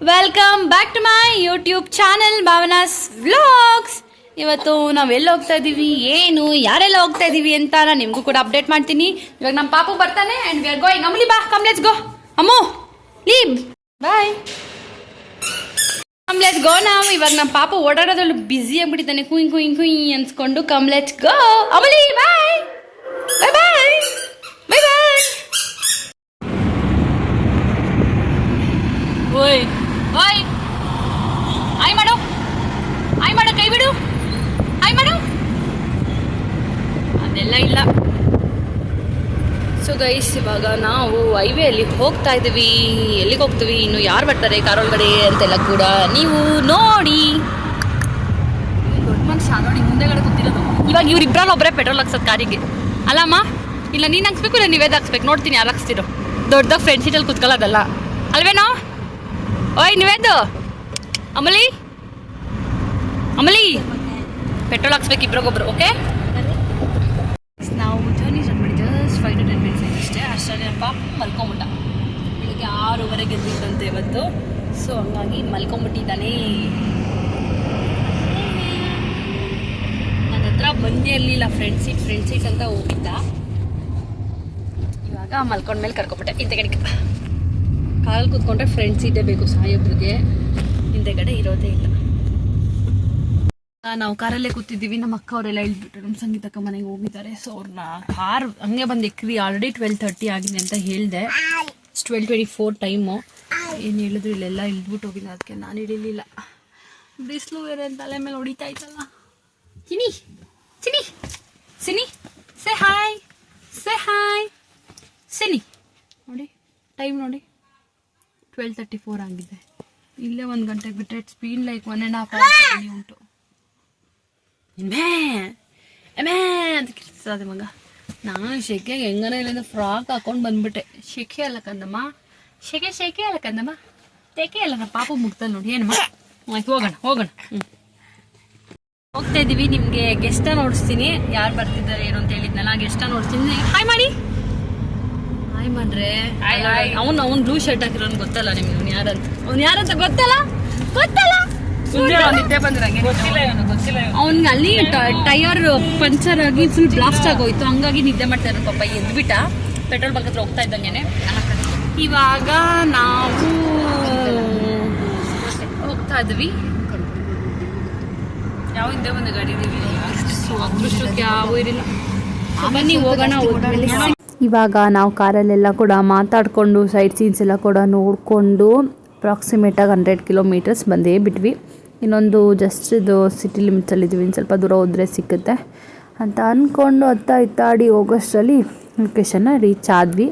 Welcome back to my YouTube channel Bhavana's vlogs. ಇವತ್ತು ನಾವು ಎಲ್ಲಿ ಹೋಗ್ತಾ ಇದ್ದೀವಿ, ಏನು ಯಾರೆಲ್ಲ ಹೋಗ್ತಾ ಇದ್ದೀವಿ ಅಂತ ನಾನು ನಿಮಗೂ ಕೂಡ ಅಪ್ಡೇಟ್ ಮಾಡ್ತೀನಿ. ಇವಾಗ ನಮ್ಮ ಪಾಪು ಬರ್ತಾನೆ and we are going. Amali ಬಾ, come let's go. Ammu leave boy, come let's go. ನಾವು ಇವಾಗ ನಮ್ಮ ಪಾಪು ಓಡಾಡೋದ್ರಲ್ಲಿ ಬ್ಯುಸಿ ಆಗಿಬಿಟ್ಟಿದ್ದಾನೆ, ಕುಯ್ ಕುಯ್ ಕುಯ್ ಅನ್ಸ್ಕೊಂಡು. Come let's go Amali, boy boy boy boy boy. ಓಯ್ ಓಯ್, ಆಯ್ ಮಾಡು, ಆಯ್ ಮಾಡು, ಕೈ ಬಿಡು, ಆಯ್ ಮಾಡು. ಅದೆಲ್ಲ ಇಲ್ಲ. ಸೊ ಗೈಸ್, ಇವಾಗ ನಾವು ಹೈವೇಲಿ ಹೋಗ್ತಾ ಇದ್ದೀವಿ. ಎಲ್ಲಿಗೆ ಹೋಗ್ತೀವಿ, ಇನ್ನು ಯಾರು ಬರ್ತಾರೆ ಕಾರೊಳಗಡೆ ಅಂತೆಲ್ಲ ಕೂಡ ನೀವು ನೋಡಿ. ದೊಡ್ಡ ಮನುಷ್ಯ ನೋಡಿ ಮುಂದೆಗಡೆ ಕೂತಿರೋದು. ಇವಾಗ ಇವ್ರಿಬ್ರಲ್ಲಿ ಒಬ್ಬರೇ ಪೆಟ್ರೋಲ್ ಹಾಕ್ಸೋದು ಕಾರಿಗೆ, ಅಲ್ಲಮ್ಮ? ಇಲ್ಲ ನೀನು ಹಾಕ್ಸ್ಬೇಕು, ಇಲ್ಲ ನೀವೇದು ಹಾಕ್ಸ್ಬೇಕು. ನೋಡ್ತೀನಿ ಯಾರು ಹಾಕ್ಸ್ತಿರೋ. ದೊಡ್ಡದಾಗ ಫ್ರೆಂಡ್ ಸೀಟಲ್ಲಿ ಕೂತ್ಕೊಳ್ಳೋದಲ್ಲ ಅಲ್ವೇನೋ? ಓಯ್ ನೀವೇದು ಅಮಲಿ, ಅಮಲಿ ಪೆಟ್ರೋಲ್ ಹಾಕ್ಸ್ಬೇಕು ಇಬ್ರಿಗೊಬ್ರು. ಓಕೆ, ನಾವು ಜರ್ನಿ ಸ್ಟಾರ್ಟ್ ಮಾಡಿ ಜಸ್ಟ್ 5 to 10 minutes ಅಷ್ಟೇ. ಅಷ್ಟರಲ್ಲಿ ನಮ್ಮ ಪಾಪ ಮಲ್ಕೊಂಬಿಟ್ಟ. ಬೆಳಿಗ್ಗೆ 6:30 ಎದ್ದಿತ್ತಂತೆ ಇವತ್ತು. ಸೊ ಹಂಗಾಗಿ ಮಲ್ಕೊಂಬಿಟ್ಟಿದ್ದಾನೆ. ನನ್ನ ಹತ್ರ ಬಂದೇ ಇರಲಿಲ್ಲ. ಫ್ರೆಂಡ್ ಸೀಟ್ ಅಂತ ಹೋಗಿದ್ದ. ಇವಾಗ ಮಲ್ಕೊಂಡ್ಮೇಲೆ ಕರ್ಕೊಬಿಟ್ಟೆ. ಇಂಥ ಕಡೆಗೆ ಕಾರಲ್ಲಿ ಕೂತ್ಕೊಂಡ್ರೆ ಫ್ರಂಟ್ ಸೀಟೇ ಬೇಕು ಸಾಯೋಬ್ರಿಗೆ, ಹಿಂದೆಗಡೆ ಇರೋದೇ ಇಲ್ಲ. ನಾವು ಕಾರಲ್ಲೇ ಕೂತಿದ್ದೀವಿ. ನಮ್ಮ ಅಕ್ಕ ಅವರೆಲ್ಲ ಇಳ್ಬಿಟ್ಟು ನಮ್ಮ ಸಂಗೀತಕ್ಕ ಮನೆಗೆ ಹೋಗಿದ್ದಾರೆ. ಸೊ ಅವ್ರನ್ನ ಕಾರ್ ಹಂಗೆ ಬಂದು ಎಕ್ರಿ. ಆಲ್ರೆಡಿ 12:30 ಆಗಿದೆ ಅಂತ ಹೇಳಿದೆ. 12:24 ಟೈಮು. ಏನು ಹೇಳಿದ್ರು ಇಲ್ಲೆಲ್ಲ ಇಳ್ದ್ಬಿಟ್ಟು ಹೋಗಿಲ್ಲ. ಅದಕ್ಕೆ ನಾನು ಹಿಡಿಲಿಲ್ಲ. ಬಿಸಿಲು ಬೇರೆ ತಲೆ ಮೇಲೆ ಹೊಡಿತಾ ಇತ್ತಲ್ಲ. Chini Chini cine, say hi, say hi cine. ನೋಡಿ ಟೈಮ್ ನೋಡಿ, 12:34 ಆಗಿದೆ. ಇಲ್ಲೇ 1 ಗಂಟೆಗೆ ಬಿಟ್ಟರೆ ಇಟ್ಸ್ ಬೀನ್ ಲೈಕ್ 1.5 hours ಉಂಟು. ಎಮೇ ಅಂತ ಕಿರ್ತದೆ ಮಗ. ನಾನು ಶೆಕೆಗೆ ಹೆಂಗನ ಇಲ್ಲಿಂದ ಫ್ರಾಕ್ ಹಾಕೊಂಡು ಬಂದ್ಬಿಟ್ಟೆ. ಶೆಕೆ ಅಲ್ಲ ಕಂದಮ್ಮ, ಶೆಕೆ ಅಲ್ಲ ಕಂದಮ್ಮ, ತೆಕೆ ಅಲ್ಲ. ನಮ್ಮ ಪಾಪು ಮುಗ್ತಲ್ಲಿ ನೋಡಿ. ಏನಮ್ಮ ಹೋಗೋಣ. ಹೋಗ್ತಾ ಇದ್ದೀವಿ. ನಿಮಗೆ ಗೆಸ್ಟ ನೋಡಿಸ್ತೀನಿ, ಯಾರು ಬರ್ತಿದ್ದಾರೆ ಏನು ಅಂತ ಹೇಳಿದ್ನಲ್ಲ. ಗೆಸ್ಟ ನೋಡಿಸ್ತೀನಿ. ಹಾಯ್ ಮಾಡಿ, ಹಾಯ್ ಮಾಡ್ರೆ. ಅವ್ನು ಬ್ಲೂ ಶರ್ಟ್ ಹಾಕಿರೋನು ಗೊತ್ತಲ್ಲ ನಿಮ್ಗೆ. ಅವ್ನು ಯಾರಂತ ಗೊತ್ತಲ್ಲ. ಅವ್ನಿಗೆ ಅಲ್ಲಿ ಟೈರ್ ಪಂಚರ್ ಆಗಿ ಫುಲ್ ಬ್ಲಾಸ್ಟ್ ಆಗೋಯ್ತು. ಹಂಗಾಗಿ ನಿದ್ದೆ ಮಾಡ್ತಾ ಇರೋ ಪಾಪ. ಎದ್ಬಿಟ್ಟ ಪೆಟ್ರೋಲ್ ಬಂಕ್ ಹತ್ರ ಹೋಗ್ತಾ ಇದ್ದಂಗೆನೆ. ಇವಾಗ ನಾವು ಹೋಗ್ತಾ ಇದ್ವಿ. ಯಾವ ಹಿಂದೆ ಒಂದು ಗಾಡಿ ಇದೀವಿ. ಅಷ್ಟಕ್ಕೆ ಯಾವ ಇರಲಿಲ್ಲ. ಬನ್ನಿ ಹೋಗೋಣ. ಇವಾಗ ನಾವು ಕಾರಲ್ಲೆಲ್ಲ ಕೂಡ ಮಾತಾಡಿಕೊಂಡು ಸೈಡ್ ಸೀನ್ಸ್ ಎಲ್ಲ ಕೂಡ ನೋಡಿಕೊಂಡು ಅಪ್ರಾಕ್ಸಿಮೇಟಾಗಿ 100 kilometers ಬಂದೇ ಬಿಟ್ವಿ. ಇನ್ನೊಂದು ಜಸ್ಟ್ ಇದು ಸಿಟಿ ಲಿಮಿಟ್ಸಲ್ಲಿದ್ದೀವಿ. ಇನ್ನು ಸ್ವಲ್ಪ ದೂರ ಹೋದರೆ ಸಿಕ್ಕುತ್ತೆ ಅಂತ ಅಂದ್ಕೊಂಡು ಇತ್ತಾಡಿ ಹೋಗೋಷ್ಟರಲ್ಲಿ ಲೊಕೇಶನ್ನ ರೀಚ್ ಆದ್ವಿ.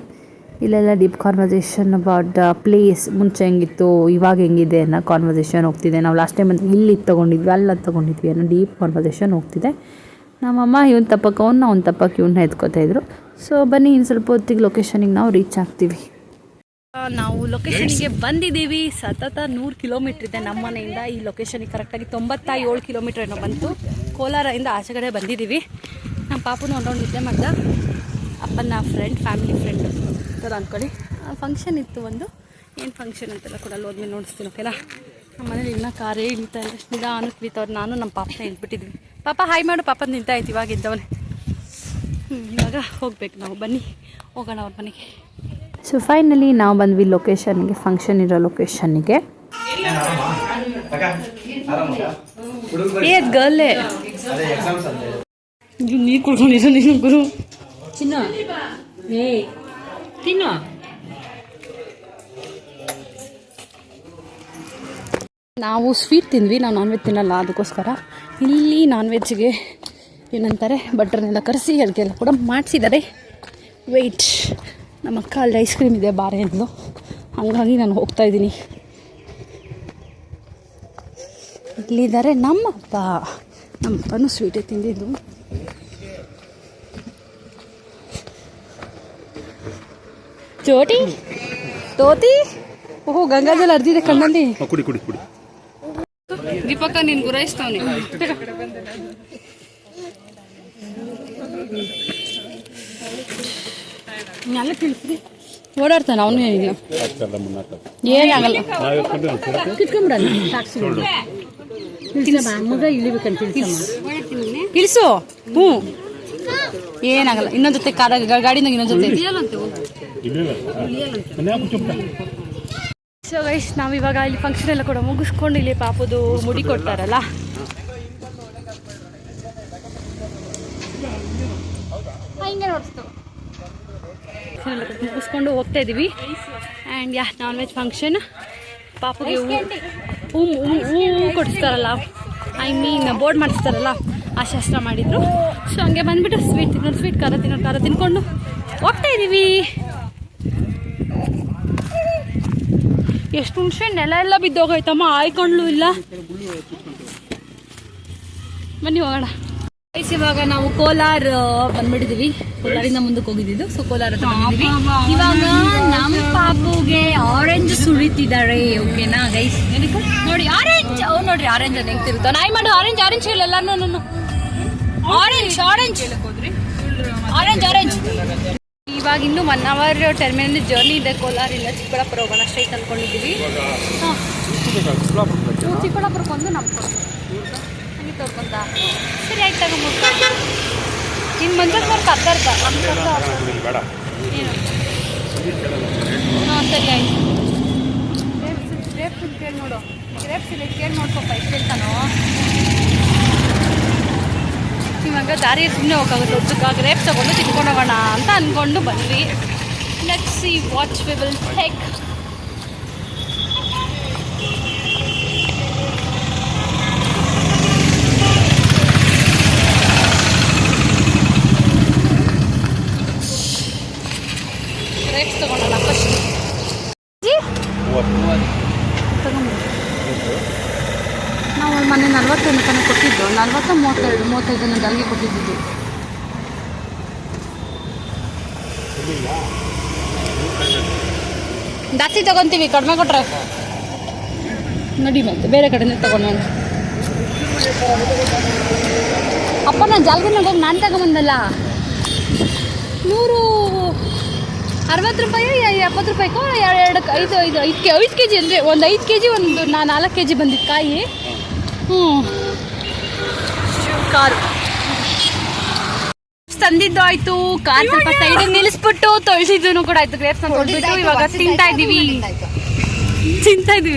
ಇಲ್ಲೆಲ್ಲ deep conversation about the place. ಮುಂಚೆ ಹೆಂಗಿತ್ತು, ಇವಾಗ ಹೆಂಗಿದೆ ಅನ್ನೋ ಕಾನ್ವರ್ಸೇಷನ್ ಹೋಗ್ತಿದೆ. ನಾವು ಲಾಸ್ಟ್ ಟೈಮ್ ಅಂದರೆ ಇಲ್ಲಿ ತೊಗೊಂಡಿದ್ವಿ, ಅಲ್ಲಿ ತೊಗೊಂಡಿದ್ವಿ ಅನ್ನೋ ಡೀಪ್ ಕಾನ್ವರ್ಸೇಷನ್ ಹೋಗ್ತಿದೆ. ನಮ್ಮಮ್ಮ ಇವ್ನು ತಪ್ಪಕ್ಕೆ ಅವ್ನು ತಪ್ಪಕ್ಕೆ ಇವ್ನ ಎತ್ಕೋತಾಯಿದ್ರು. ಸೊ ಬನ್ನಿ, ಇನ್ನು ಸ್ವಲ್ಪ ಹೊತ್ತಿಗೆ ಲೊಕೇಶನಿಗೆ ನಾವು ರೀಚ್ ಆಗ್ತೀವಿ. ನಾವು ಲೊಕೇಶನಿಗೆ ಬಂದಿದ್ದೀವಿ. ಸತತ 100 kilometer ಇದೆ ನಮ್ಮ ಮನೆಯಿಂದ ಈ ಲೊಕೇಶನಿಗೆ. ಕರೆಕ್ಟಾಗಿ 97 kilometer ಏನೋ ಬಂತು. ಕೋಲಾರದಿಂದ ಆಚೆಗಡೆ ಬಂದಿದ್ದೀವಿ. ನಮ್ಮ ಪಾಪುನ ಒಂದೊಂದು ನಿದ್ದೆ ಮಾಡ್ದ. ಅಪ್ಪನ ಫ್ಯಾಮಿಲಿ ಫ್ರೆಂಡು ಥರ ಅಂದ್ಕೊಳ್ಳಿ. ಫಂಕ್ಷನ್ ಇತ್ತು ಒಂದು. ಏನು ಫಂಕ್ಷನ್ ಅಂತೆಲ್ಲ ಕೂಡ ಅಲ್ಲಿ ಹೋದ್ಮೇಲೆ ನೋಡಿಸ್ತೀನಿ. ಓಕೆನಾ? ನಮ್ಮ ಮನೇಲಿ ಇನ್ನೂ ಕಾರೇ ಇಳಿತಾ ಇಲ್ಲ. ನಿಧಾನಕ್ಕೆ ಇಳಿತವ್ರು. ನಾನು ನಮ್ಮ ಪಾಪನ ಇಳ್ಬಿಟ್ಟಿದ್ವಿ. ಪಾಪ ಹಾಯ್ ಮಾಡು. ಪಾಪ ನಿಂತಾಯ್ತು ಇವಾಗ ಇದ್ದವನೇ. ಇವಾಗ ಹೋಗ್ಬೇಕು ನಾವು. ಬನ್ನಿ ಹೋಗೋಣ ಅವ್ರ ಮನೆಗೆ. ಸೊ ಫೈನಲಿ ನಾವು ಬಂದ್ವಿ ಲೊಕೇಶನ್ಗೆ, ಫಂಕ್ಷನ್ ಇರೋ ಲೊಕೇಶನ್ಗೆ. ಏದ್ ಗರ್ಲೆ ನೀರು ಕುಡ್ಕೊಂಡಿರೋ ನೀನು ಗುರು. ಚಿನ್ನ ತಿನ್ನು. ನಾವು ಸ್ವೀಟ್ ತಿಂದ್ವಿ. ನಾವು ನಾನ್ ವೆಜ್ ತಿನ್ನಲ್ಲ, ಅದಕ್ಕೋಸ್ಕರ ಇಲ್ಲಿ ನಾನ್ ವೆಜ್ಗೆ ಏನಂತಾರೆ ಬಟ್ರನ್ನೆಲ್ಲ ಕರೆಸಿ ಅದಕ್ಕೆಲ್ಲ ಕೂಡ ಮಾಡಿಸಿದ್ದಾರೆ. ವೆಯ್ಟ್, ನಮ್ಮ ಅಕ್ಕ ಅಲ್ಲಿ ಐಸ್ ಕ್ರೀಮ್ ಇದೆ ಬಾರೆ ಅಂದ್ಲು. ಹಾಗಾಗಿ ನಾನು ಹೋಗ್ತಾಯಿದ್ದೀನಿ. ಇಲ್ಲಿದ್ದಾರೆ ನಮ್ಮಪ್ಪನೂ ಸ್ವೀಟೇ ತಿಂದಿದ್ದು. ಚೋಟಿ ತೋತಿ. ಓಹೋ, ಗಂಗಾಜಲ ಅರ್ದಿದೆ ಕಣ್ಣಲ್ಲಿ. ದೀಪಕ್ಕ ನೀನು ಗುರಾಯಿಸ್ತಾವನಿ. ಎಲ್ಲ ತಿಳಿಸ್ರಿ. ಓಡಾಡ್ತಾನೆ ಅವನು ಏನಿಲ್ಲ ಏನಾಗಲ್ಲ ಕಿತ್ಕೊಂಡ್ಬಿಡಲ್ಲ ಮಗ ಇಳಿಬೇಕಂತ ಇಳಿಸು ಹ್ಞೂ ಏನಾಗಲ್ಲ ಇನ್ನೊಂದು ಜೊತೆ ಗಾಡಿನಾಗ ಇನ್ನೊಂದು ಜೊತೆ ಸೊ ಗೈಸ್ ನಾವಿವಾಗ ಇಲ್ಲಿ ಫಂಕ್ಷನ್ ಎಲ್ಲ ಕೂಡ ಮುಗಿಸ್ಕೊಂಡು ಇಲ್ಲಿ ಪಾಪದು ಮುಡಿ ಕೊಡ್ತಾರಲ್ಲ ಹಿಂಗೆ ನೋಡಿಸ್ತು ಮುಗಿಸ್ಕೊಂಡು ಹೋಗ್ತಾ ಇದ್ದೀವಿ ಆ್ಯಂಡ್ ಯಾ ನಾನ್ ವೆಜ್ ಫಂಕ್ಷನ್ ಪಾಪುಗೆ ಹೂ ಕೊಡಿಸ್ತಾರಲ್ಲ ಐ ಮೀನ್ ಬೋರ್ಡ್ ಮಾಡಿಸ್ತಾರಲ್ಲ ಆ ಶಾಸ್ತ್ರ ಮಾಡಿದ್ರು ಸೊ ಹಂಗೆ ಬಂದ್ಬಿಟ್ಟು ಸ್ವೀಟ್ ಖಾರ ತಿನ್ಕೊಂಡು ಹೋಗ್ತಾ ಇದ್ದೀವಿ ಎಷ್ಟು ಹುಣ್ಸೆ ನೆಲ ಎಲ್ಲ ಬಿದ್ದೋಗೈತಮ್ಮ ಆಯ್ಕೊಂಡ್ಲು ಇಲ್ಲ ಬನ್ನಿ ಹೋಗೋಣ ಇವಾಗ ನಾವು ಕೋಲಾರ ಬಂದ್ಬಿಟ್ಟಿದೀವಿ ಕೋಲಾರಿಂದ ಮುಂದಕ್ಕೆ ಹೋಗಿದ್ದು ಸೊ ಕೋಲಾರ ಹತ್ರ ಬಂದಿದ್ದೀವಿ ಇವಾಗ ನಮ್ಮ ಪಾಪುಗೆ ಆರೆಂಜ್ ಸುರಿತಿದ್ದಾರೆ ಓಕೆನಾ ಗೈಸ್ ನೋಡಿ ಆರೆಂಜ್ ನೋಡ್ರಿ ಆರೆಂಜ್ ಅಂತ ಹೆಂಗ್ತಿರುತ್ತೋ ನಾಯಿ ಮಾಡು ಆರೆಂಜ್ ಹೇಳಲ್ಲ ನಾನು ಆರೆಂಜ್ ಇವಾಗ ಇನ್ನು 1 hour 10 minutes ಜರ್ನಿ ಇದೆ ಕೋಲಾರಿಂದ ಚಿಕ್ಕಬಳ್ಳಾಪುರ ಹೋಗೋಣ ಸ್ಟ್ರೈಟ್ ಅಂದ್ಕೊಂಡಿದ್ದೀವಿ ಚಿಕ್ಕಬಳ್ಳಾಪುರಕ್ಕೆ ಬಂದು ನಮ್ಮ ಹಂಗೆ ತೋರ್ಕೊಂತ ಸರಿ ಆಯ್ತು ತಗೊಂಡ್ಬಿಟ್ಟು ಇನ್ನು ಮಂಜಕ್ಕೆ ಅವ್ರು ಕರ್ದಾರ್ತ ಹಾಂ ಸರಿ ಆಯ್ತು ಗ್ರೇಪ್ಸ್ ಕೇಳಿ ನೋಡು ಗ್ರೇಪ್ಸ್ ಇಲ್ಲ ಕೇಳಿ ನೋಡ್ಕೊಪ್ಪ ಎಷ್ಟು ಹೇಳ್ತಾನೋ ಇವಾಗ ದಾರಿ ಸುಮ್ಮನೆ ಹೋಗೋದು ದೊಡ್ಡಕ್ಕೆ ಗ್ರೇಪ್ಸ್ ತಗೊಂಡು ತಿನ್ಕೊಂಡು ಹೋಗೋಣ ಅಂತ ಅಂದ್ಕೊಂಡು ಬಂದ್ವಿ let's see watch we will take grapes ತಗೊಂಡಲ್ಲ ಫಸ್ಟ್ ನಾವು ಮೊನ್ನೆ 40 ತನಕ ಕೊಟ್ಟಿದ್ದು 40-35 ಅಲ್ಲಿಗೆ ಕೊಟ್ಟಿದ್ದು ಜಾಸ್ತಿ ತಗೊಂತೀವಿ ಕಡಿಮೆ ಕೊಟ್ರೆ ನೋಡಿ ಮತ್ತೆ ಬೇರೆ ಕಡೆಯಿಂದ ತಗೊಂಡು ಅಪ್ಪ ನಾನು ಜಾಲ್ಗನ್ನ ಹೋಗಿ ನಾನು ತಗೊಂಬಂದಲ್ಲ 160 ರೂಪಾಯಿ 70 ರೂಪಾಯಿಗೂ 5 kg ಅಂದರೆ ಒಂದು 5 kg ಒಂದು 4 kg ಬಂದಿತ್ತು ಕಾಯಿ ಕಾರು ತಂದಿದ್ದು ಆಯ್ತು ಕಾರ್ ಸ್ವಲ್ಪ ಸೈಡಿಗೆ ನಿಲ್ಲಿಸ್ಬಿಟ್ಟು ತೊಳೆಸಿದ್ದು ಕೂಡ ಆಯ್ತು ಗ್ರೇಪ್ಸ್ ಅಂತ ತೊಳೆದ್ಬಿಟ್ಟು ಇವಾಗ ತಿಂತಾ ಇದ್ದೀವಿ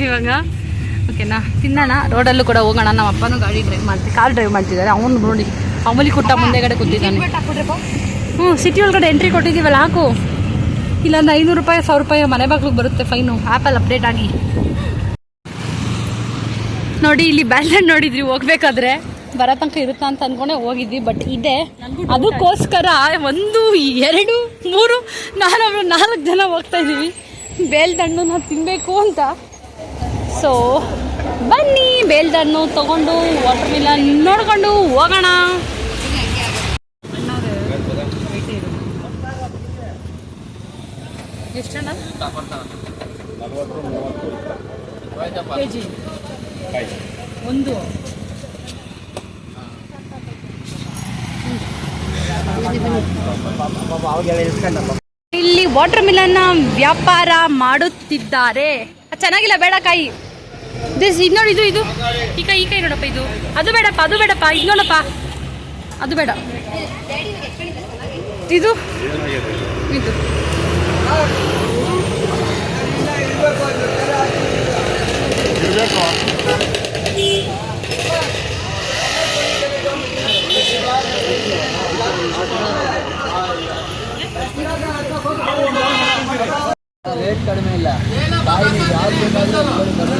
ಇವಾಗ ಓಕೆನಾ ತಿನ್ನೋಣ ರೋಡಲ್ಲೂ ಕೂಡ ಹೋಗೋಣ ನಮ್ಮ ಅಪ್ಪನೂ ಗಾಡಿ ಕಾರ್ ಡ್ರೈವ್ ಮಾಡ್ತಿದ್ದಾರೆ ಅವನು ನೋಡಿ ಅಮೂಲಿ ಕುಟ್ಟ ಮುಂದೆಗಡೆ ಕೂತಿದ್ದಾನೆ ಸಿಟಿ ಒಳಗಡೆ ಎಂಟ್ರಿ ಕೊಟ್ಟಿದ್ದೀವಲ್ಲ ಹಾಕು ಇಲ್ಲಾಂದ್ರೆ 500 ರೂಪಾಯಿ 1000 ರೂಪಾಯಿ ಮನೆ ಬಾಗ್ಲಿಗೆ ಬರುತ್ತೆ ಫೈನು ಆ್ಯಪಲ್ಲಿ ಅಪ್ಡೇಟ್ ಆಗಿ ನೋಡಿ ಇಲ್ಲಿ ಬ್ಯಾಲೆಂಡ್ ನೋಡಿದ್ರಿ ಹೋಗ್ಬೇಕಾದ್ರೆ ಬರೋ ತನಕ ಇರುತ್ತಾ ಅಂತ ಅಂದ್ಕೊಂಡೆ ಹೋಗಿದ್ವಿ ಬಟ್ ಇದೆ ಅದಕ್ಕೋಸ್ಕರ 1 2 3 4 ಜನ ಹೋಗ್ತಾ ಇದ್ದೀವಿ ಬೇಲ್ದಣ್ಣು ತಿನ್ನಬೇಕು ಅಂತ ಸೊ ಬನ್ನಿ ಬೇಲ್ದಣ್ಣು ತೊಗೊಂಡು ವಾಟರ್ ಮಿಲನ್ ನೋಡ್ಕೊಂಡು ಹೋಗೋಣ ಎಷ್ಟಣ್ಣ ಕೆಜಿ ಒಂದು ಇಲ್ಲಿ ವಾಟರ್ ಮಿಲನ್ನ ವ್ಯಾಪಾರ ಮಾಡುತ್ತಿದ್ದಾರೆ ಚೆನ್ನಾಗಿಲ್ಲ ಬೇಡ ಕಾಯಿ ಇದು ನೋಡಿ ಇದು ಈ ಕೈ ನೋಡಪ್ಪ ಇದು ಅದು ಬೇಡಪ್ಪ ಇದು ನೋಡಪ್ಪ ಅದು ಬೇಡ ಇದು ರೇಟ್ ಕಡಿಮೆ ಇಲ್ಲ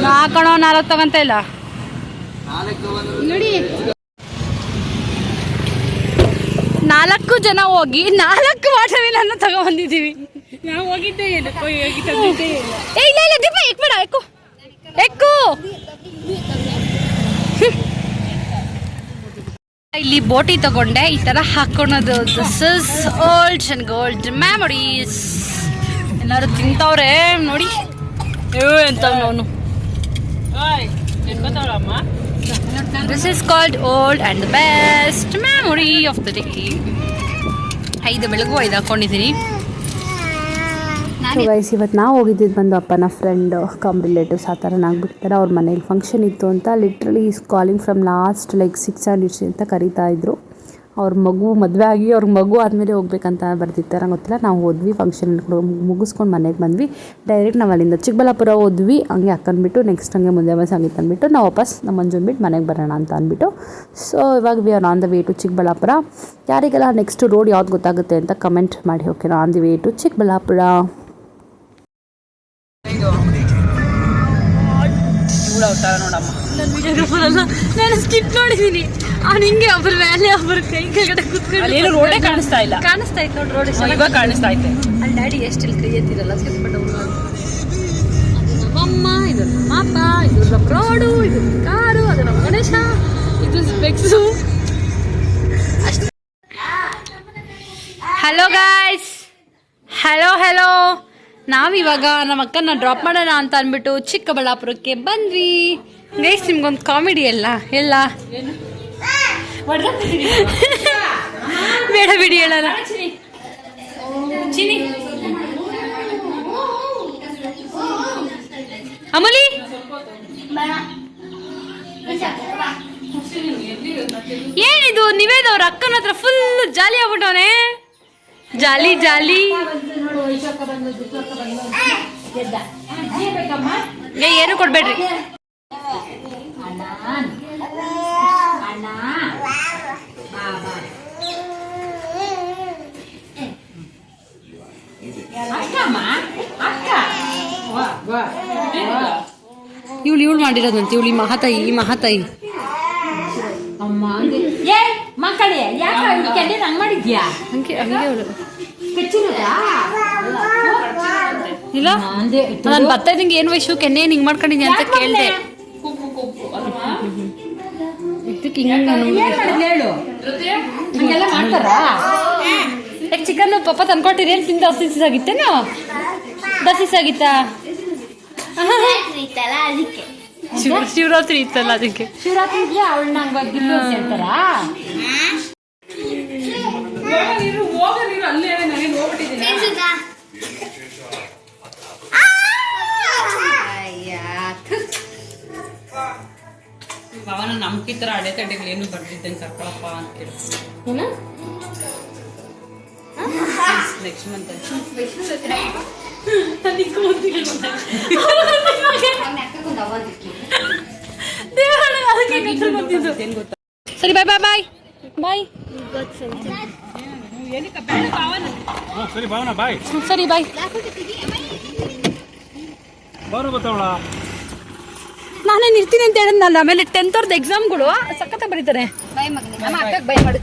ಹಾಕೋಣ 4 ತಗೊಂತ ಇಲ್ಲ ನೋಡಿ 4 ಜನ ಹೋಗಿ 4 ವಾಟರ್ ಮಿಲನ್ ತಗೊಂಡ್ಬಂದಿದ್ದೀವಿ ನಾವು ಹೋಗಿದ್ದೇ ಇಲ್ಲ ಇಲ್ಲ ದೀಪ ಬೇಡ ಎಕ್ಕು ಇಲ್ಲಿ ಬೋಟಿ ತಗೊಂಡೆ ಈ ತರ ಹಾಕೊಳೋದು this is old and gold memories ಎಲ್ಲರೂ ತಿಂತವ್ರೆ ನೋಡಿ ಎಂತ ಅವನು this is called old and the best memory of the day 5 ಬೆಳಗು 5 ಹಾಕೊಂಡಿದ್ದೀನಿ ಸೊ ಗೈಸ್ ಇವತ್ತು ನಾವು ಹೋಗಿದ್ದು ಬಂದು ಅಪ್ಪನ ಫ್ರೆಂಡ್ ಕಮ್ ರಿಲೇಟಿವ್ಸ್ ಆ ಥರ ಆಗ್ಬಿಡ್ತಾರೆ. ಅವ್ರ ಮನೇಲಿ ಫಂಕ್ಷನ್ ಇತ್ತು ಅಂತ literally is calling from last like 6 hours ಅಂತ ಕರೀತಾ ಇದ್ರು. ಅವ್ರ ಮದುವೆ ಆಗಿ ಅವ್ರಿಗೆ ಮಗು ಆದಮೇಲೆ ಹೋಗ್ಬೇಕಂತ ಬರ್ತಿರ್ತಾರೆ ಗೊತ್ತಿಲ್ಲ. ನಾವು ಹೋದ್ವಿ, ಫಂಕ್ಷನ್ ಮುಗಿಸ್ಕೊಂಡು ಮನೆಗೆ ಬಂದ್ವಿ. ಡೈರೆಕ್ಟ್ ನಾವು ಅಲ್ಲಿಂದ ಚಿಕ್ಕಬಳ್ಳಾಪುರ ಹೋದ್ವಿ. ಹಂಗೆ ಹಾಕೊಂಡ್ಬಿಟ್ಟು ನೆಕ್ಸ್ಟ್ ಹಂಗೆ ಮುಂದೆ ಸಂಗೀತ ಅಂದ್ಬಿಟ್ಟು ನಾವು ವಾಪಸ್ ನಮ್ಮ ಮಂಜುನ್ ಬಿಟ್ಟು ಮನೆಗೆ ಬರೋಣ ಅಂತ ಅಂದ್ಬಿಟ್ಟು. ಸೊ ಇವಾಗ we are on the way to Chikkaballapur. ಯಾರಿಗೆಲ್ಲ ನೆಕ್ಸ್ಟ್ ರೋಡ್ ಯಾವ್ದು ಗೊತ್ತಾಗುತ್ತೆ ಅಂತ ಕಮೆಂಟ್ ಮಾಡಿ. ಓಕೆನಾ, on the way to Chikkaballapur. ನಾನು ಸ್ಕಿಪ್ ನೋಡಿದ್ದೀನಿ. ಅವ್ನು ಹಿಂಗೆ ಒಬ್ಬರು ಮೇಲೆ ಒಬ್ಬರು ಕೈ ಕೆಳಗಡೆ ಕೂತ್ಕೊಂಡು ರೋಡೇ ಕಾಣಿಸ್ತಾ ಇಲ್ಲ. ಕಾಣಿಸ್ತಾ ಇತ್ತು ನೋಡಿ, ರೋಡ್ ಇವಾಗ ಕಾಣಿಸ್ತಾ ಐತೆ. ಅಲ್ಲಿ ಡ್ಯಾಡಿ ಎಷ್ಟು ಇಲ್ಲಿ ಕೈ ಎತ್ತಿರಲ್ಲ ಸ್ಕಿಪ್ಬಿಟ್ಟು ನಮ್ಮಮ್ಮ, ಇದು ನಮ್ಮ ಅಪ್ಪ, ಇದು ನಮ್ಮ ರೋಡು, ಇದು ಕಾರು, ಅದು ನಮ್ಮ ಗಣೇಶ, ಇದು ಸ್ಪೆಕ್ಸು. Hello guys, hello. ನಾವಿವಾಗ ನಮ್ಮ ಅಕ್ಕನ ಡ್ರಾಪ್ ಮಾಡೋಣ ಅಂತ ಅಂದ್ಬಿಟ್ಟು ಚಿಕ್ಕಬಳ್ಳಾಪುರಕ್ಕೆ ಬಂದ್ವಿ. ಗೈಸ್ ನಿಮ್ಗೊಂದು ಕಾಮಿಡಿ ಎಲ್ಲ ಬೇಡ ಬಿಡಿ ಹೇಳಲ್ಲ. ಅಮಲಿ ಏನಿದು ನಿವೇದ ಅವ್ರ ಅಕ್ಕನ ಹತ್ರ ಫುಲ್ ಜಾಲಿ ಆಗ್ಬಿಟ್ಟವನೆ. ಜಾಲಿ ಏನು ಕೊಡ್ಬೇಡ್ರಿ. ಇವಳು ಮಾಡಿರೋದಂತೆ, ಇವಳು ಮಹಾತಾಯಿ ಮಕ್ಕಳೇ ಯಾಕೆ ಹಂಗ್ ಮಾಡಿದ್ಯಾ? ಹಂಗೆ ಅವಳು ಇಲ್ಲ, ನಾನು ಬತ್ತೈದಂಗೆ ಏನು ವಯಸ್ಸು ಕೆನ್ನೆ ಹಿಂಗ್ ಮಾಡ್ಕೊಂಡಿದ್ಯಾ ಅಂತ ಕೇಳಿದೆ. ಹೇಳು ಮಾಡ್ತಾರಾ? ಚಿಕನ್ ಪಪ್ಪ ತಂದ್ಕೊಟ್ಟಿರಿ ಏನು ತಿಂದು ದಸ್ ಆಗಿತ್ತೇನು? ದಸ್ ಆಗಿತ್ತಾ? ಶಿವರಾತ್ರಿ ಇತ್ತಲ್ಲ ಅದಕ್ಕೆ. ಶಿವರಾತ್ರಿ ಇದ್ರೆ ಅವಳು ನಂಗೆ ಹೇಳ್ತಾರ. ಅವನ ನಮ್ಕಿ ತರ ಅಡೆತಡೆಗಳು ಏನು ಬರ್ತಿದ್ದೇನೆ ಕರ್ಕೊಳಪ್ಪ ಅಂತ ಕೇಳ್ತೀನಿ. ನೆಕ್ಸ್ಟ್ ಮಂತ್ ಸರಿ, ಬಾಯ್ ಬಾಯ್ ಬಾಯ್ ಬಾಯ್. ಸರಿ ಬಾಯ್. ನಾನೇನು ಇರ್ತೀನಿ ಅಂತ ಹೇಳಿದ್ ನಾನು. ಆಮೇಲೆ 10th ಅವ್ರದ್ದು ಎಕ್ಸಾಮ್ಗಳು ಸಖತ್ತ ಬರೀತಾರೆ. ಬಾಯ್ ಬಾಯ್ ಬಾಯ್ ಮಾಡು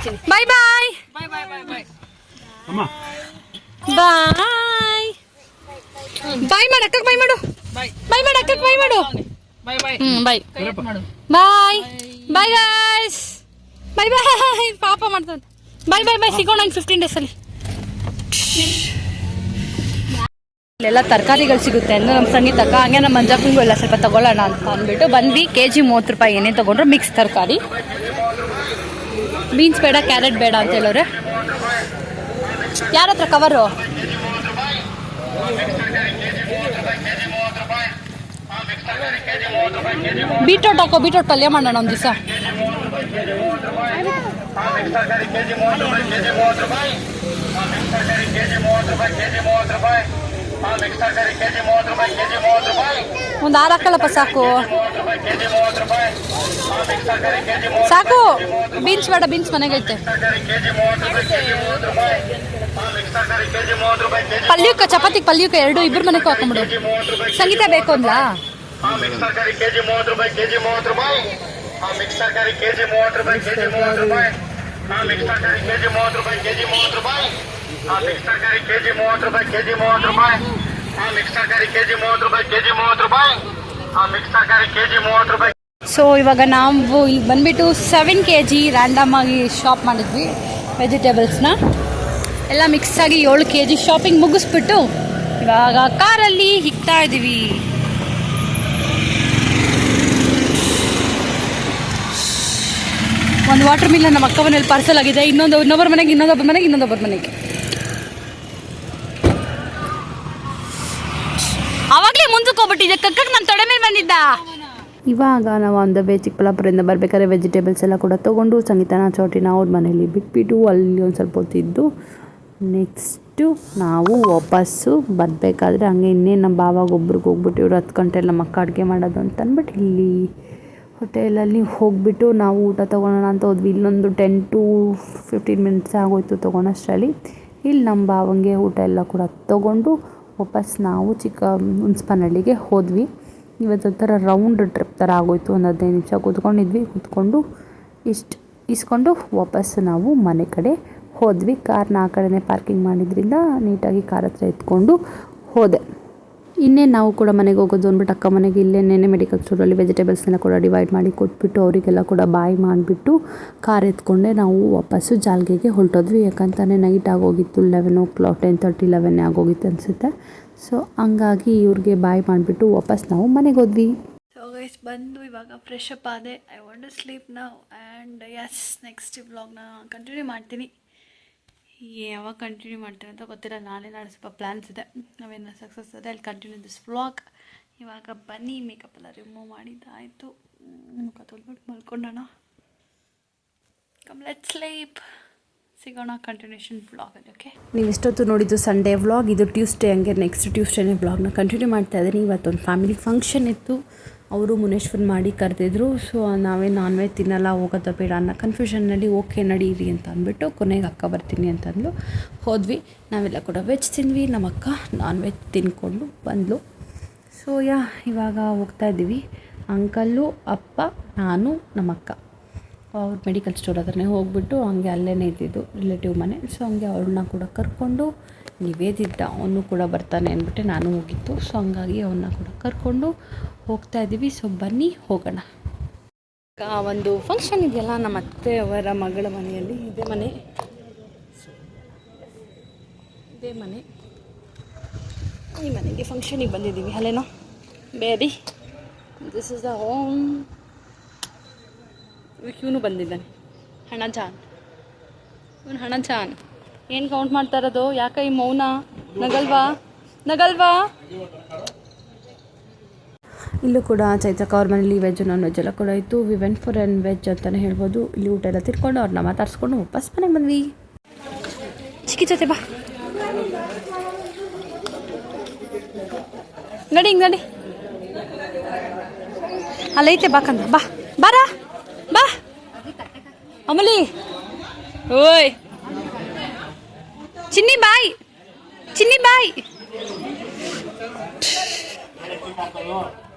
ಅಕ್ಕಕ್ಕೆ, ಬಾಯ್ ಮಾಡು, ಬಾಯ್ ಮಾಡು ಅಕ್ಕಕ್ಕೆ, ಬಾಯ್ ಮಾಡು. ಬಾಯ್ ಬಾಯ್ ಗಾಯ್ಸ್, ಬಾಯ್ ಬಾಯ್. ಪಾಪ ಮಾಡ್ತಾನೆ. ಬಾಯ್ ಸಿಗೋಣ 15 days ಅಲ್ಲಿ. ಇಲ್ಲೆಲ್ಲ ತರಕಾರಿಗಳು ಸಿಗುತ್ತೆ ಅಂದ್ರೆ ನಮ್ಮ ಸಂಗೀತಕ್ಕ, ಹಂಗೆ ನಮ್ಮ ಮಂಜಪ್ಪನಿಗೂ ಎಲ್ಲ ಸ್ವಲ್ಪ ತಗೊಳ್ಳೋಣ ಅಂತ ಅಂದ್ಬಿಟ್ಟು ಬಂದ್ವಿ. kg 30 ರೂಪಾಯಿ ಏನೇನು ತೊಗೊಂಡ್ರು ಮಿಕ್ಸ್ ತರಕಾರಿ. ಬೀನ್ಸ್ ಬೇಡ, ಕ್ಯಾರೆಟ್ ಬೇಡ ಅಂತ ಹೇಳೋರೆ. ಯಾರ ಹತ್ರ ಕವರು? ಬೀಟ್ರೋಟ್ ಹಾಕೋ, ಬೀಟ್ರೋಟ್ ಪಲ್ಯ ಮಾಡೋಣ ಒಂದು ದಿವಸ. ಒಂದು 6 ಹಾಕಲ್ಲಪ್ಪ, ಸಾಕು ಸಾಕು. ಬೀನ್ಸ್ ಬೇಡ, ಬೀನ್ಸ್ ಮನೆಗೈತೆ. ಪಲ್ಯಕ್ಕೆ, ಚಪಾತಿಗೆ ಪಲ್ಯಕ್ಕೆ 2 ಇಬ್ಬರು ಮನೆಗೂ ಹಾಕೊಂಬಿಡು. ಸಂಗೀತ ಬೇಕು ಅಂದ್ಲಾ? ಸೊ ಇವಾಗ ನಾವು ಇಲ್ಲಿ ಬಂದ್ಬಿಟ್ಟು 7 kg ರ್ಯಾಂಡಮ್ ಆಗಿ ಶಾಪ್ ಮಾಡಿದ್ವಿ. ವೆಜಿಟೇಬಲ್ಸ್ನ ಎಲ್ಲ ಮಿಕ್ಸ್ ಆಗಿ 7 kg ಶಾಪಿಂಗ್ ಮುಗಿಸ್ಬಿಟ್ಟು ಇವಾಗ ಕಾರಲ್ಲಿ ಹಿಗ್ತಾ ಇದ್ದೀವಿ. ಒಂದು ವಾಟರ್ ಮಿಲ್ ನಮ್ಮ ಅಕ್ಕ ಮನೇಲಿ ಪಾರ್ಸಲ್ ಆಗಿದೆ. ಇನ್ನೊಬ್ಬರ ಮನೆಗೆ. ಇದು ಕಕ್ಕಕ್ಕೆ ನನ್ನ ತೊಡೆ ಮೇಲೆ ಬಂದಿದ್ದ. ಇವಾಗ ನಾವು ಆನ್ ದ ವೇ ಚಿಕ್ಕಬಳ್ಳಾಪುರದಿಂದ ಬರಬೇಕಾದ್ರೆ ವೆಜಿಟೇಬಲ್ಸ್ ಎಲ್ಲ ಕೂಡ ತೊಗೊಂಡು ಸಂಗೀತನ ಚೋಟಿನ ಅವ್ರ ಮನೇಲಿ ಬಿಟ್ಬಿಟ್ಟು ಅಲ್ಲಿ ಒಂದು ಸ್ವಲ್ಪ ಹೊತ್ತಿದ್ದು ನೆಕ್ಸ್ಟು ನಾವು ವಾಪಸ್ಸು ಬರಬೇಕಾದ್ರೆ ಹಂಗೆ ಇನ್ನೇನು ನಮ್ಮ ಬಾವಾಗ ಒಬ್ರಿಗೆ ಹೋಗ್ಬಿಟ್ಟು ಇವ್ರು 10 ಗಂಟೆಲಿ ನಮ್ಮ ಅಕ್ಕ ಅಡುಗೆ ಮಾಡೋದು ಅಂತ ಅಂದ್ಬಿಟ್ಟು ಇಲ್ಲಿ ಹೋಟೆಲಲ್ಲಿ ಹೋಗಿಬಿಟ್ಟು ನಾವು ಊಟ ತೊಗೊಳೋಣ ಅಂತ ಹೋದ್ವಿ. ಇಲ್ಲೊಂದು 10 to 15 ಮಿನಿಟ್ಸ್ ಆಗೋಯ್ತು ತೊಗೊಳೋಷ್ಟರಲ್ಲಿ. ಇಲ್ಲಿ ನಮ್ಮ ಬಾವಂಗೆ ಊಟ ಎಲ್ಲ ಕೂಡ ತೊಗೊಂಡು ವಾಪಸ್ ನಾವು ಹುಣಸಪನಹಳ್ಳಿಗೆ ಹೋದ್ವಿ. ಇವತ್ತೊಂಥರ ರೌಂಡ್ ಟ್ರಿಪ್ ಥರ ಆಗೋಯ್ತು. ಒಂದು 15 ನಿಮಿಷ ಕೂತ್ಕೊಂಡು ಇಸ್ಕೊಂಡು ವಾಪಸ್ ನಾವು ಮನೆ ಕಡೆ ಹೋದ್ವಿ. ಕಾರ್ನ ಆ ಕಡೆನೇ ಪಾರ್ಕಿಂಗ್ ಮಾಡಿದ್ರಿಂದ ನೀಟಾಗಿ ಕಾರ್ ಹತ್ರ ಎತ್ಕೊಂಡು ಹೋದೆ. ಇನ್ನೇನು ನಾವು ಕೂಡ ಮನೆಗೆ ಹೋಗೋದು ಅಂದ್ಬಿಟ್ಟು ಅಕ್ಕ ಮನೆಗೆ ಇಲ್ಲೇನೇ ಮೆಡಿಕಲ್ ಸ್ಟೋರಲ್ಲಿ ವೆಜಿಟೇಬಲ್ಸ್ನೆಲ್ಲ ಕೂಡ ಡಿವೈಡ್ ಮಾಡಿ ಕೊಟ್ಬಿಟ್ಟು ಅವರಿಗೆಲ್ಲ ಕೂಡ ಬಾಯ್ ಮಾಡಿಬಿಟ್ಟು ಕಾರ್ ಎತ್ಕೊಂಡೆ ನಾವು ವಾಪಸ್ಸು ಜಾಲ್ಗೆಗೆ ಹೊರಟೋದ್ವಿ. ಯಾಕಂತಾನೆ ನೈಟ್ ಆಗೋಗಿತ್ತು, 11 o'clock 10:30 11 ಆಗೋಗಿತ್ತು ಅನಿಸುತ್ತೆ. ಸೊ ಹಂಗಾಗಿ ಇವ್ರಿಗೆ ಬಾಯ್ ಮಾಡಿಬಿಟ್ಟು ವಾಪಸ್ ನಾವು ಮನೆಗೆ ಹೋದ್ವಿ. ಸೊ ಗೈಸ್ ಬಂದು ಇವಾಗ ಫ್ರೆಶ್ ಅಪ್ ಆದೆ. I want to sleep now and as next ವ್ಲಾಗ್ನ ಕಂಟಿನ್ಯೂ ಮಾಡ್ತೀನಿ. ಯಾವಾಗ ಕಂಟಿನ್ಯೂ ಮಾಡ್ತೀನಿ ಅಂತ ಗೊತ್ತಿಲ್ಲ. ನಾಳೆ ಸ್ವಲ್ಪ ಪ್ಲ್ಯಾನ್ಸ್ ಇದೆ. ನಾವೇನು ಸಕ್ಸಸ್ ಅದೇ ಅಲ್ಲಿ ಕಂಟಿನ್ಯೂ ದಿಸ್ ವ್ಲಾಗ್. ಇವಾಗ ಬನ್ನಿ ಮೇಕಪ್ ಎಲ್ಲ ರಿಮೂವ್ ಮಾಡಿದ್ದಾಯಿತು. ಮುಖ ತೊಳ್ಬಿಟ್ಟು ಮಲ್ಕೊಂಡೋಣ. Come let's sleep. ಸಿಗೋಣ ಕಂಟಿನ್ಯೂಷನ್ ವ್ಲಾಗಲ್ಲಿ. ಓಕೆ, ನೀವು ಎಷ್ಟೊತ್ತು ನೋಡಿದ್ದು ಸಂಡೇ ವ್ಲಾಗ್. ಇದು ಟ್ಯೂಸ್ಡೇ, ಹಂಗೆ ನೆಕ್ಸ್ಟ್ ಟ್ಯೂಸ್ಡೇನೇ ವ್ಲಾಗ್ನ ಕಂಟಿನ್ಯೂ ಮಾಡ್ತಾ ಇದ್ದೀನಿ. ಇವತ್ತೊಂದು ಫ್ಯಾಮಿಲಿ ಫಂಕ್ಷನ್ ಇತ್ತು. ಅವರು ಮುನೇಶ್ವರ್ ಮಾಡಿ ಕರೆದಿದ್ರು. ಸೊ ನಾವೇ ನಾನ್ ವೆಜ್ ತಿನ್ನಲ್ಲ, ಹೋಗೋದ ಬೇಡ ಅನ್ನೋ ಕನ್ಫ್ಯೂಷನ್ನಲ್ಲಿ ಓಕೆ ನಡೀರಿ ಅಂತ ಅಂದ್ಬಿಟ್ಟು ಕೊನೆಗೆ ಅಕ್ಕ ಬರ್ತೀನಿ ಅಂತಂದ್ಲು. ಹೋದ್ವಿ. ನಾವೆಲ್ಲ ಕೂಡ ವೆಜ್ ತಿಂದ್ವಿ. ನಮ್ಮ ಅಕ್ಕ ನಾನ್ ವೆಜ್ ತಿನ್ಕೊಂಡು ಬಂದಳು. ಸೊ ಇವಾಗ ಹೋಗ್ತಾ ಇದ್ದೀವಿ. ಅಂಕಲ್ಲು, ಅಪ್ಪ, ನಾನು, ನಮ್ಮ ಅಕ್ಕ ಅವ್ರ ಮೆಡಿಕಲ್ ಸ್ಟೋರ್ ಹತ್ರನೇ ಹೋಗ್ಬಿಟ್ಟು ಹಂಗೆ ಅಲ್ಲೇ ಇದ್ದಿದ್ದು ರಿಲೇಟಿವ್ ಮನೆ. ಸೊ ಹಂಗೆ ಅವ್ಳನ್ನ ಕೂಡ ಕರ್ಕೊಂಡು ನಿವೇದಿದ್ದ ಅವನು ಕೂಡ ಬರ್ತಾನೆ ಅಂದ್ಬಿಟ್ಟು ನಾನು ಹೋಗಿತ್ತು. ಸೊ ಹಂಗಾಗಿ ಅವನ್ನ ಕೂಡ ಕರ್ಕೊಂಡು ಹೋಗ್ತಾ ಇದ್ದೀವಿ. ಸೊ ಬನ್ನಿ ಹೋಗೋಣ. ಒಂದು ಫಂಕ್ಷನ್ ಇದೆಯಲ್ಲ ನಮ್ಮ ಅತ್ತೆ ಅವರ ಮಗಳ ಮನೆಯಲ್ಲಿ. ಇದೇ ಮನೆ. ಈ ಮನೆಗೆ ಫಂಕ್ಷನಿಗೆ ಬಂದಿದ್ದೀವಿ. ಅಲ್ಲೇನೋ baby, this is the home. ಇವನು ಬಂದಿದ್ದಾನೆ, ಹಣ ಜಾನ್. ಏನು ಕೌಂಟ್ ಮಾಡ್ತಾ ಇರೋದು? ಯಾಕೆ ಈ ಮೌನ? ನಗಲ್ವಾ? ಇಲ್ಲೂ ಕೂಡ ಚೈತ್ರಕ್ಕ ಅವ್ರ ಮನೇಲಿ ವೆಜ್ ನಾನ್ ವೆಜ್ ಎಲ್ಲ ಕೂಡ ಇತ್ತು. We went for N veg ಅಂತಲೇ ಹೇಳ್ಬೋದು. ಇಲ್ಲಿ ಊಟ ಎಲ್ಲ ತಿರ್ಕೊಂಡು ಅವ್ರನ್ನ ಮಾತಾಡ್ಸ್ಕೊಂಡು ವಾಪಸ್ ಮನೆಗೆ ಬಂದ್ವಿ. ಚಿಕ್ಕಿ ಜೊತೆ ಬಾ, ನಡಿ ಅಲ್ಲೈತೆ ಬಾಕಂದ. ಬಾರ ಅಮಲಿ. ಓಯ್ ಚಿನ್ನಿ ಬಾಯ್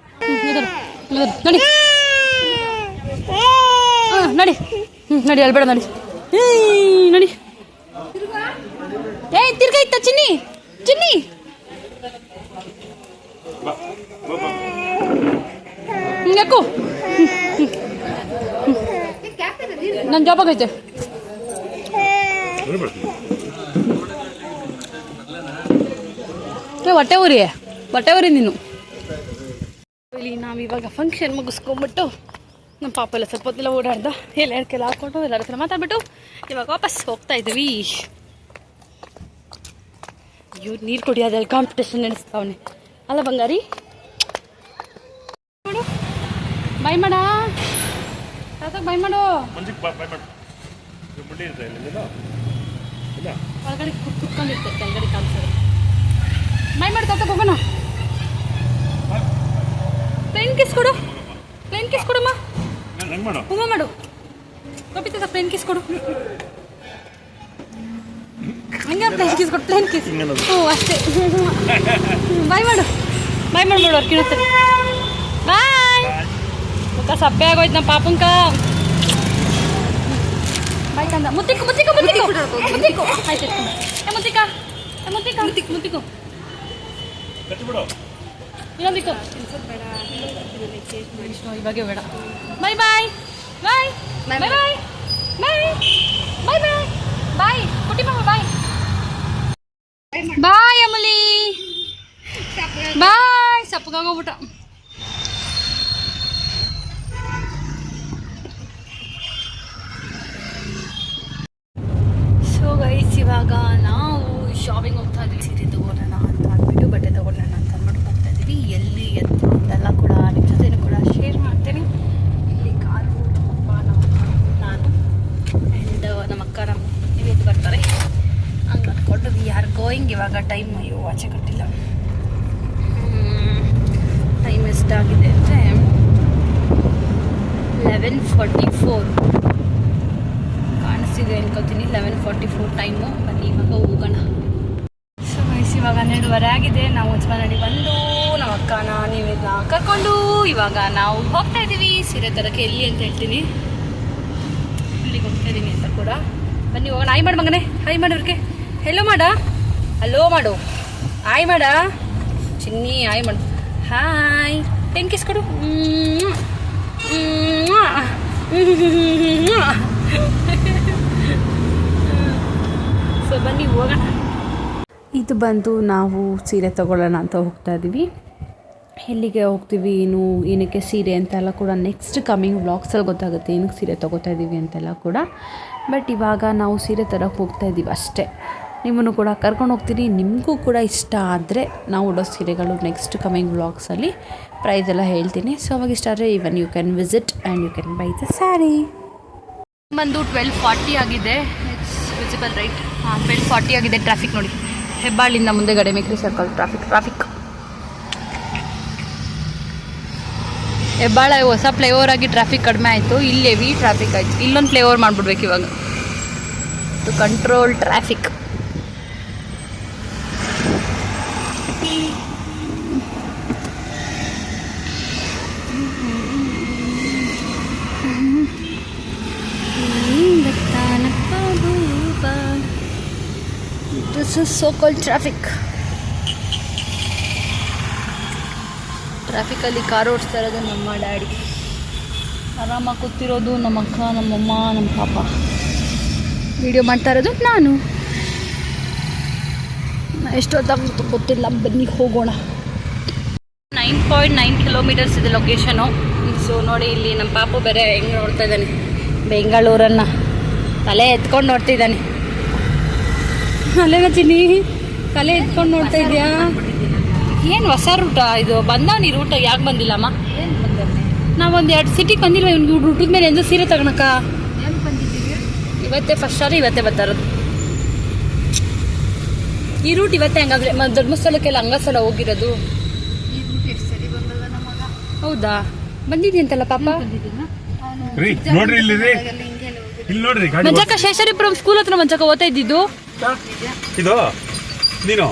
ನಡಿ ಅಲ್ಬೇಡ ನಡಿ ಏಯ್ ತಿರ್ಗಾ ಇತ್ತ ಚಿನ್ನಿ ಯಾಕೋ ನನ್ನ ಜಾಬ್ ಆಗೈತೆ. ಹೊಟ್ಟೆ ಊರಿ ನೀನು. ಇಲ್ಲಿ ನಾವಿವಾಗ ಫಂಕ್ಷನ್ ಮುಗಿಸ್ಕೊಂಡ್ಬಿಟ್ಟು ನಮ್ಮ ಪಾಪ ಎಲ್ಲ ಸ್ವಲ್ಪ ಹೊತ್ತೆಲ್ಲ ಓಡಾಡ್ದ, ಎಲ್ಲರಿಗೆಲ್ಲ ಹಾಕ್ಕೊಂಡು ಎಲ್ಲರ ಹತ್ರ ಮಾತಾಡ್ಬಿಟ್ಟು ಇವಾಗ ವಾಪಸ್ ಹೋಗ್ತಾ ಇದ್ದೀವಿ. ಇವ್ರು ನೀರು ಕುಡಿಯೋದಲ್ಲಿ ಕಾಂಪಿಟೇಷನ್ ನಡೆಸ್ತಾವನೆ ಅಲ್ಲ ಬಂಗಾರಿ. ಬಾಯ್ ಮಾಡ ಬಾಯ್ ಮಾಡು. ಒಳಗಡೆ ಕುತ್ಕೊಂಡಿರ್ತಾರೆ, ಕೆಳಗಡೆ ಕಾಣಿಸೋದು. ಬಾಯ್ ಮಾಡಿ ತಾತ ಹೋಗೋಣ. ಪ್ಲೇನ್ ಕಿಸ್ ಕೊಡಮ್ಮ. ಹೂವ ಮಾಡು. ಕಪಿತ ಪ್ಲೇನ್ ಕಿಸ್ ಕೊಡು. ಹಂಗೆ ಪ್ಲೇನ್ ಕಿಸ್. ಹ್ಞೂ ಅಷ್ಟೇ. ಬಾಯ್ ಮಾಡು ಅವ್ರು ಕಿಣಿಸ್ತಾರೆ. ಬಾಯ್. ಮುಖ ಸಪ್ಪೆ ಆಗೋಯ್ತು ನಮ್ಮ ಪಾಪಂಕ. ಬಾಯ್ ಕಂದ. ಮುತ್ತಿಕ್ಕು ಆಯ್ತು. ಮುತ್ತಿಕ್ಕು ಇನ್ನೊಂದಿಕ್ಕು ಇವಾಗೆ ಬೇಡ. ಬಾಯ್ ಕುಟಿ ಮಾಮ. ಬಾಯ್ ಅಮಲಿ. ಬಾಯ್. ಸಪ್ಪಗಾಗೋಗ್ಬಿಟ್ಟ. ಸೊ ಗೈಸ್ ಇವಾಗ ನಾವು ಶಾಪಿಂಗ್ ಹೋಗ್ತಾ ಇದ್ದೀವಿ. ಸೀರೆ ತಗೊಳ್ಳೋಣ ಅಂತ ಅಂದ್ಬಿಟ್ಟು, ಬಟ್ಟೆ ತಗೊಳ್ಳೋಣ ಅಂತ ಅಂದ್ಬಿಟ್ಟು ಹೋಗ್ತಾ ಇದ್ದೀವಿ. ಎಲ್ಲಿ 11:44 ಕಾಣಿಸ್ತಿದೆ ಅನ್ಕೋತೀನಿ. 11:44 ಟೈಮು. ಬನ್ನಿ ಇವಾಗ ಹೋಗೋಣ. ಸೊ ಗೈಸ್, ಇವಾಗ 12:30 ಆಗಿದೆ. ನಾವು ಹೊಸಮನೆಯಲ್ಲಿ ಬಂದು ನಮ್ಮ ಅಕ್ಕನ ನೀವೆಲ್ಲ ಕರ್ಕೊಂಡು ಇವಾಗ ನಾವು ಹೋಗ್ತಾ ಇದ್ದೀವಿ ಸೀರೆ ತರಕ್ಕೆ. ಎಲ್ಲಿ ಅಂತ ಹೇಳ್ತೀನಿ, ಇಲ್ಲಿಗೆ ಹೋಗ್ತಾ ಇದ್ದೀನಿ ಅಂತ ಕೂಡ. ಬನ್ನಿ ಹೋಗೋಣ. ಹಾಯ್ ಮಾಡು ಮಗನೇ, ಹಾಯ್ ಮಾಡೋರಿಗೆ. ಹೆಲೋ ಮಾಡ, ಹಲೋ ಮಾಡು, ಹಾಯ್ ಮಾಡ ಚಿನ್ನಿ, ಹಾಯ್ ಮಾಡು. ಹಾಯ್, ಟೆಂಕಿಸ್ ಕೊಡು. ಸೊ ಬನ್ನಿ ಹೋಗೋಣ. ಇದು ಬಂದು ನಾವು ಸೀರೆ ತೊಗೊಳ್ಳೋಣ ಅಂತ ಹೋಗ್ತಾ ಇದ್ದೀವಿ. ಎಲ್ಲಿಗೆ ಹೋಗ್ತೀವಿ, ಏನಕ್ಕೆ ಸೀರೆ ಅಂತೆಲ್ಲ ಕೂಡ ನೆಕ್ಸ್ಟ್ ಕಮಿಂಗ್ ವ್ಲಾಗ್ಸಲ್ಲಿ ಗೊತ್ತಾಗುತ್ತೆ, ಏನಕ್ಕೆ ಸೀರೆ ತೊಗೋತಾ ಇದ್ದೀವಿ ಅಂತೆಲ್ಲ ಕೂಡ. ಬಟ್ ಇವಾಗ ನಾವು ಸೀರೆ ತರಕ್ಕೆ ಹೋಗ್ತಾ ಇದ್ದೀವಿ ಅಷ್ಟೇ. ನಿಮ್ಮನ್ನು ಕೂಡ ಕರ್ಕೊಂಡು ಹೋಗ್ತೀನಿ. ನಿಮಗೂ ಕೂಡ ಇಷ್ಟ ಆದರೆ ನಾವು ಉಡೋ ಸೀರೆಗಳು ನೆಕ್ಸ್ಟ್ ಕಮಿಂಗ್ ವ್ಲಾಗ್ಸಲ್ಲಿ ಪ್ರೈಸ್ ಎಲ್ಲ ಹೇಳ್ತೀನಿ. ಸೊ ಅವಾಗ ಇಷ್ಟ ಆದರೆ even you can visit and you can buy the sari. ಬಂದು 12:40 ಆಗಿದೆ. It's visible right? ಹಾಂ, 12:40 ಆಗಿದೆ. ಟ್ರಾಫಿಕ್ ನೋಡಿ, ಹೆಬ್ಬಾಳಿಂದ ಮುಂದೆಗಡೆ ಮೇಕ್ರಿ ಸರ್ಕಲ್ ಟ್ರಾಫಿಕ್. ಹೆಬ್ಬಾಳ ಹೊಸ ಫ್ಲೈಓವರ್ ಆಗಿ ಟ್ರಾಫಿಕ್ ಕಡಿಮೆ ಆಯಿತು. ಇಲ್ಲಿ ಹೆವಿ ಟ್ರಾಫಿಕ್ ಆಯಿತು. ಇಲ್ಲೊಂದು ಫ್ಲೈಓವರ್ ಮಾಡಿಬಿಡ್ಬೇಕು ಇವಾಗ to control traffic. This is so-called traffic. ಟ್ರಾಫಿಕಲ್ಲಿ ಕಾರ್ ಓಡಿಸ್ತಾ ಇರೋದು ನಮ್ಮ ಡ್ಯಾಡಿ, ಆರಾಮಾಗಿ ಕೂತಿರೋದು ನಮ್ಮ ಅಕ್ಕ, ನಮ್ಮಮ್ಮ, ನಮ್ಮ ಪಾಪ, ವಿಡಿಯೋ ಮಾಡ್ತಾ ಇರೋದು ನಾನು. ಎಷ್ಟೊತ್ತಾಗುತ್ತೆ ಗೊತ್ತಿಲ್ಲ. ಬನ್ನಿ ಹೋಗೋಣ. 9.9 ಕಿಲೋಮೀಟರ್ಸ್ ಇದೆ ಲೊಕೇಶನು. ಸೊ ನೋಡಿ, ಇಲ್ಲಿ ನಮ್ಮ ಪಾಪು ಬೇರೆ ಹೆಂಗೆ ನೋಡ್ತಾ ಇದ್ದಾನೆ ಬೆಂಗಳೂರನ್ನು. ತಲೆ ಎತ್ಕೊಂಡು ನೋಡ್ತಿದ್ದಾನೆ. ಅಲ್ಲೇನ ಚಿನ್ನಿ, ತಲೆ ಎತ್ಕೊಂಡು ನೋಡ್ತಾ ಇದೆಯಾ? ಏನು ಹೊಸ ರೂಟ ಇದು? ಬಂದವನಿ ರೂಟ ಯಾಕೆ ಬಂದಿಲ್ಲಮ್ಮ? ನಾವೊಂದು 2 ಸಿಟಿಗೆ ಬಂದಿಲ್ವ ಇವ್ನಿಗೆ ರೂಟದ ಮೇಲೆ ಎಂದು ಸೀರೆ ತಗೊಳಕ? ಇವತ್ತೇ ಫಸ್ಟ್ ಸಾರಿ, ಇವತ್ತೇ ಬರ್ತಾ ಇರೋದು ಈ ರೂಟ್. ಇವತ್ತೇ ಹಂಗಾದ್ರೆ ಧರ್ಮಸ್ಥಳಕ್ಕೆಲ್ಲ ಹಂಗಸಲ ಹೋಗಿರೋದು. ಹೌದಾ, ಬಂದಿದ್ಯಂತಲ್ಲ ಪಾಪ. ಮಂಜಕ್ಕ ಶೇಷರಿಪುರಂ ಸ್ಕೂಲ್ ಹತ್ರ ಮಂಜಕ್ಕ ಓದ್ತಾ ಇದ್ದಿದ್ದು. ಇದು ನೀನು